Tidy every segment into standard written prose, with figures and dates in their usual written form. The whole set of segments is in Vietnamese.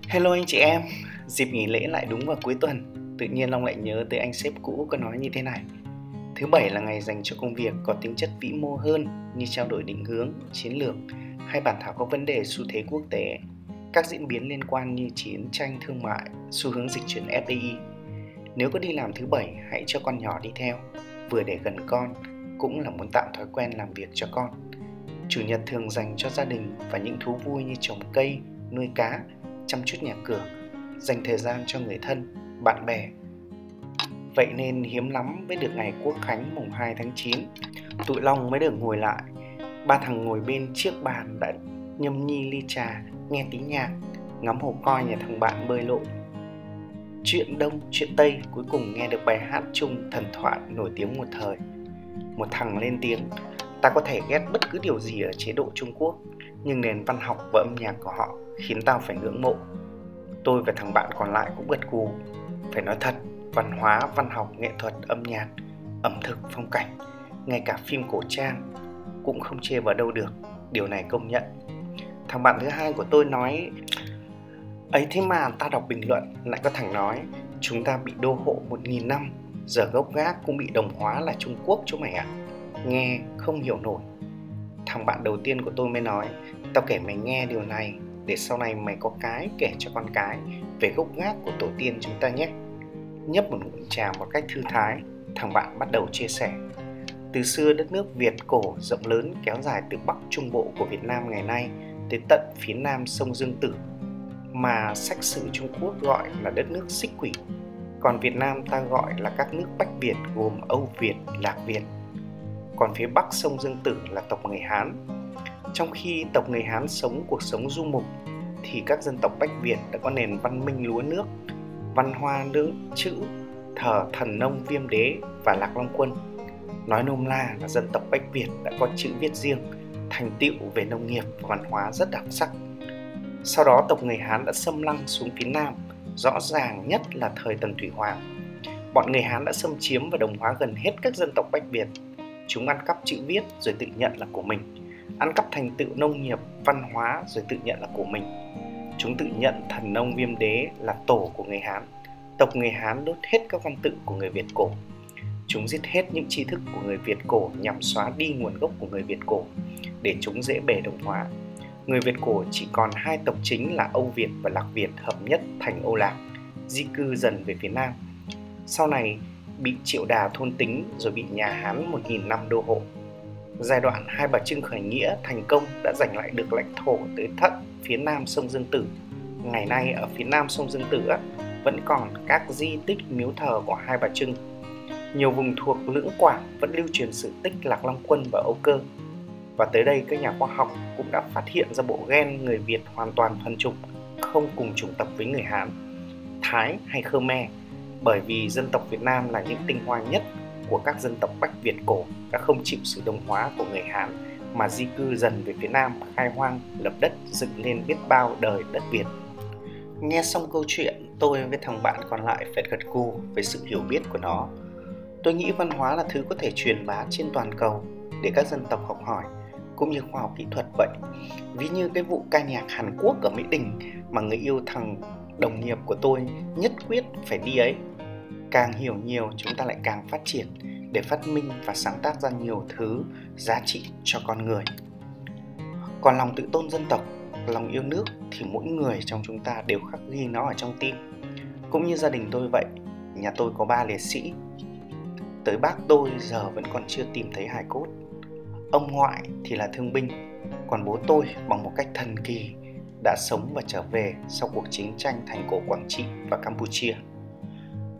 Hello anh chị em, dịp nghỉ lễ lại đúng vào cuối tuần, tự nhiên Long lại nhớ tới anh sếp cũ có nói như thế này. Thứ bảy là ngày dành cho công việc có tính chất vĩ mô hơn như trao đổi định hướng, chiến lược hay bàn thảo các vấn đề xu thế quốc tế, các diễn biến liên quan như chiến tranh thương mại, xu hướng dịch chuyển FDI. Nếu có đi làm thứ bảy, hãy cho con nhỏ đi theo, vừa để gần con, cũng là muốn tạo thói quen làm việc cho con. Chủ nhật thường dành cho gia đình và những thú vui như trồng cây, nuôi cá, chăm chút nhà cửa, dành thời gian cho người thân, bạn bè. Vậy nên hiếm lắm mới được ngày Quốc khánh mùng 2 tháng 9, tụi Long mới được ngồi lại. Ba thằng ngồi bên chiếc bàn đã nhâm nhi ly trà, nghe tí nhạc, ngắm hồ coi nhà thằng bạn bơi lội. Chuyện Đông, chuyện Tây cuối cùng nghe được bài hát chung thần thoại nổi tiếng một thời. Một thằng lên tiếng: ta có thể ghét bất cứ điều gì ở chế độ Trung Quốc, nhưng nền văn học và âm nhạc của họ khiến tao phải ngưỡng mộ. Tôi và thằng bạn còn lại cũng gật gù. Phải nói thật, văn hóa, văn học, nghệ thuật, âm nhạc, ẩm thực, phong cảnh, ngay cả phim cổ trang cũng không chê vào đâu được, điều này công nhận. Thằng bạn thứ hai của tôi nói: ấy thế mà ta đọc bình luận lại có thằng nói chúng ta bị đô hộ 1000 năm, giờ gốc gác cũng bị đồng hóa là Trung Quốc chú mày ạ. Nghe không hiểu nổi. Thằng bạn đầu tiên của tôi mới nói: tao kể mày nghe điều này để sau này mày có cái kể cho con cái về gốc gác của tổ tiên chúng ta nhé. Nhấp một ngụm trà một cách thư thái, thằng bạn bắt đầu chia sẻ. Từ xưa đất nước Việt cổ rộng lớn kéo dài từ Bắc Trung Bộ của Việt Nam ngày nay tới tận phía nam sông Dương Tử, mà sách sử Trung Quốc gọi là đất nước Xích Quỷ. Còn Việt Nam ta gọi là các nước Bách Việt gồm Âu Việt, Lạc Việt. Còn phía bắc sông Dương Tử là tộc người Hán. Trong khi tộc người Hán sống cuộc sống du mục, thì các dân tộc Bách Việt đã có nền văn minh lúa nước, văn hoa nữ chữ, thờ thần nông Viêm Đế và Lạc Long Quân. Nói nôm na là dân tộc Bách Việt đã có chữ viết riêng, thành tựu về nông nghiệp và văn hóa rất đặc sắc. Sau đó tộc người Hán đã xâm lăng xuống phía Nam, rõ ràng nhất là thời Tần Thủy Hoàng. Bọn người Hán đã xâm chiếm và đồng hóa gần hết các dân tộc Bách Việt. Chúng ăn cắp chữ viết rồi tự nhận là của mình, ăn cắp thành tựu nông nghiệp, văn hóa rồi tự nhận là của mình. Chúng tự nhận thần nông Viêm Đế là tổ của người Hán. Tộc người Hán đốt hết các văn tự của người Việt cổ. Chúng giết hết những tri thức của người Việt cổ nhằm xóa đi nguồn gốc của người Việt cổ, để chúng dễ bề đồng hóa. Người Việt cổ chỉ còn hai tộc chính là Âu Việt và Lạc Việt hợp nhất thành Âu Lạc, di cư dần về phía Nam. Sau này bị Triệu Đà thôn tính rồi bị nhà Hán 1000 năm đô hộ. Giai đoạn Hai Bà Trưng khởi nghĩa thành công đã giành lại được lãnh thổ tới tận phía nam sông Dương Tử. Ngày nay ở phía nam sông Dương Tử vẫn còn các di tích miếu thờ của Hai Bà Trưng. Nhiều vùng thuộc Lưỡng Quảng vẫn lưu truyền sự tích Lạc Long Quân và Âu Cơ. Và tới đây các nhà khoa học cũng đã phát hiện ra bộ gen người Việt hoàn toàn thuần chủng, không cùng chủng tộc với người Hán, Thái hay Khmer, bởi vì dân tộc Việt Nam là những tinh hoa nhất của các dân tộc Bách Việt cổ đã không chịu sự đồng hóa của người Hán mà di cư dần về phía Nam, khai hoang, lập đất, dựng lên biết bao đời đất Việt. Nghe xong câu chuyện, tôi với thằng bạn còn lại phải gật gù về sự hiểu biết của nó. Tôi nghĩ văn hóa là thứ có thể truyền bá trên toàn cầu để các dân tộc học hỏi, cũng như khoa học kỹ thuật vậy. Ví như cái vụ ca nhạc Hàn Quốc ở Mỹ Đình mà người yêu thằng đồng nghiệp của tôi nhất quyết phải đi ấy. Càng hiểu nhiều chúng ta lại càng phát triển để phát minh và sáng tác ra nhiều thứ giá trị cho con người. Còn lòng tự tôn dân tộc, lòng yêu nước thì mỗi người trong chúng ta đều khắc ghi nó ở trong tim. Cũng như gia đình tôi vậy, nhà tôi có 3 liệt sĩ. Tới bác tôi giờ vẫn còn chưa tìm thấy hài cốt. Ông ngoại thì là thương binh, còn bố tôi bằng một cách thần kỳ đã sống và trở về sau cuộc chiến tranh thành cổ Quảng Trị và Campuchia.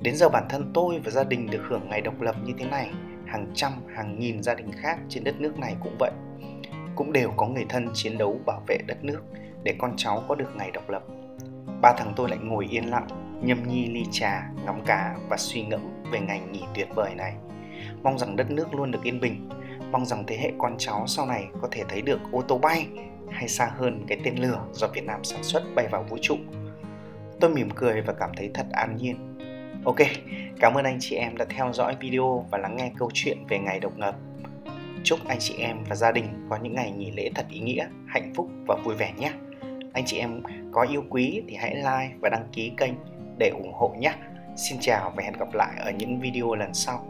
Đến giờ bản thân tôi và gia đình được hưởng ngày độc lập như thế này, hàng trăm, hàng nghìn gia đình khác trên đất nước này cũng vậy. Cũng đều có người thân chiến đấu bảo vệ đất nước để con cháu có được ngày độc lập. Ba thằng tôi lại ngồi yên lặng, nhâm nhi ly trà, ngắm cá và suy ngẫm về ngày nghỉ tuyệt vời này. Mong rằng đất nước luôn được yên bình, mong rằng thế hệ con cháu sau này có thể thấy được ô tô bay hay xa hơn cái tên lửa do Việt Nam sản xuất bay vào vũ trụ. Tôi mỉm cười và cảm thấy thật an nhiên. Ok, cảm ơn anh chị em đã theo dõi video và lắng nghe câu chuyện về ngày độc lập. Chúc anh chị em và gia đình có những ngày nghỉ lễ thật ý nghĩa, hạnh phúc và vui vẻ nhé. Anh chị em có yêu quý thì hãy like và đăng ký kênh để ủng hộ nhé. Xin chào và hẹn gặp lại ở những video lần sau.